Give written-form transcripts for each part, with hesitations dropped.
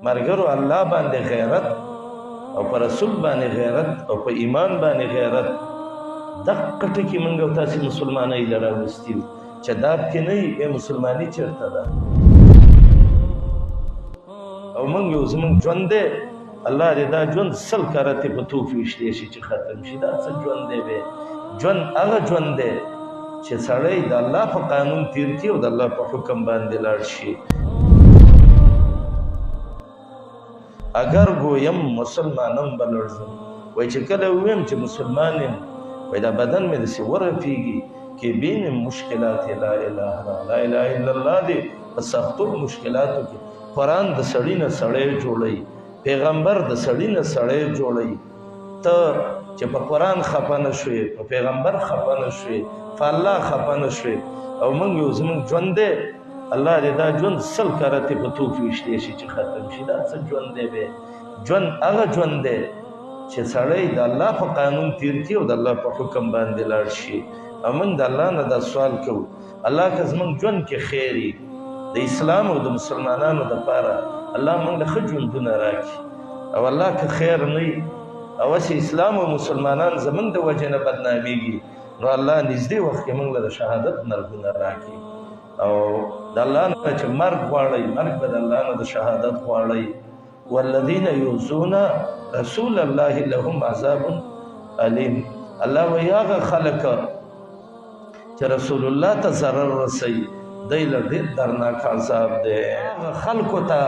مرګرو الله باندې غیرت او پر رسول باندې غیرت او په ایمان باندې غیرت دغه ټکی موږ او تاسو مسلمانای لراوستي چې دا کې نه یې مسلمانی چیرته ده او موږ یو زموږ ژوند دی الله دې دا ژوند سل کرته په توفیق شي چې ختم شي دا څه ژوند دی به ژوند هغه ژوند دی چې سړی د الله په قانون تیر کی او د الله په حکم باندې لاړ شي اگر گویم مسلمانم بلرزم وای چې کله ویم چې مسلمان یم وای دا بدن مې داسې ورپیږي کې بینم مشکلات لا اله الا الله دی په سختو مشکلاتو کې قرآن د سړی نه سړی جوړوي پیغمبر د سړی نه سړی جوړوي ته چې په قرآن خفه نه شوې په پیغمبر خفه نه شوې په الله خفه نه شوې او موږ یو زموږ ژوند دی الله دې دا ژوند سل کرته په توفیق شي چې ختم شي دا څه ژوند دی به ژوند هغه ژوند دی چې سړی د الله په قانون تیر کی او د الله په حکم باندې لاړ شي او موږ د الله نه دا سوال کوو الله که زموږ ژوند کې خیري د اسلام او د مسلمانانو دپاره الله موږ له ښه ژوندونه راکړي او الله که خیر نه وي او هسې اسلام او مسلمانان زموږ د وجې نه بدنامېږي نو الله نږدې وخت کې موږ له د شهادت مرګونه راکړي او د الله نه چې مرګ غواړئ مرګ به د الله نه د شهادت غواړئ والذین یؤذون رسول الله لهم عذاب علیم الله وایي هغه خلک چې رسول الله ته ضرر رسوي دی له ډېر درناک عذاب دی هغه خلکو ته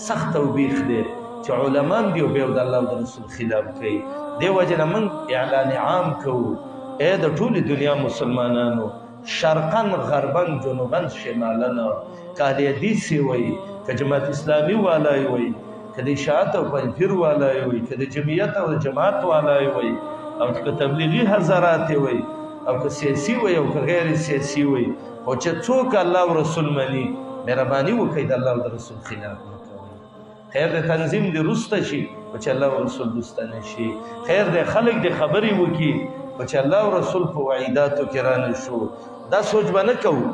سخت توبیخ دی چې علمان دي او بیا د الله او د رسول خلاف کوي دې وجې نه موږ اعلان عام کوو ای د ټولې دنیا مسلمانانو شرقن غربن جنوبن شمالن که اهل حدیث وایي که جماعت اسلامي والای وایي که د اشاعت او پنځپیر والای وایي که د جمعیت او جماعت والای وایي او که تبلیغي حضرات وایي او که سیاسي وایي او که غیر سیاسي وایي او چې څوک الله او رسول مني مهرباني وکړئ د الله او د رسول خلاف مه کوئ خیر د تنظیم د رسته شي او چې الله او رسول رسته نه شي خیر د خلک د خبرې وکړي او چې الله او رسول په وعیداتو کې رانه شو دا سوچ به نه کوو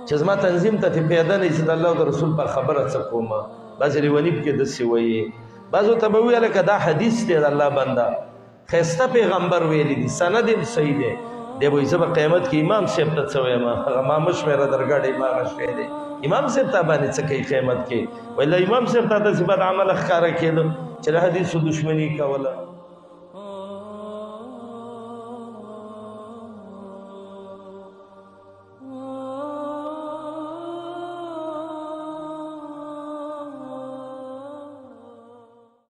چې زما تنظیم ته پیدا نه چې د الله او د رسول په خبره څه کومه بعضې لیوني پکې داسې وایي بعضو ته به وویله که دا حدیث دی د الله بنده ښایسته پیغمبر ویلی دی سند یې صحیح دی دی به وایي زه به قیامت کې امام صاحب ته څه وایم هغه ما مه شمېره درګاډی ما هغه شی دی امام صاحب ته باندې څه کوي قیامت کې وایي له امام صاحب ته داسې بد عمله ښکاره کېده چې د حدیثو دشمني کوله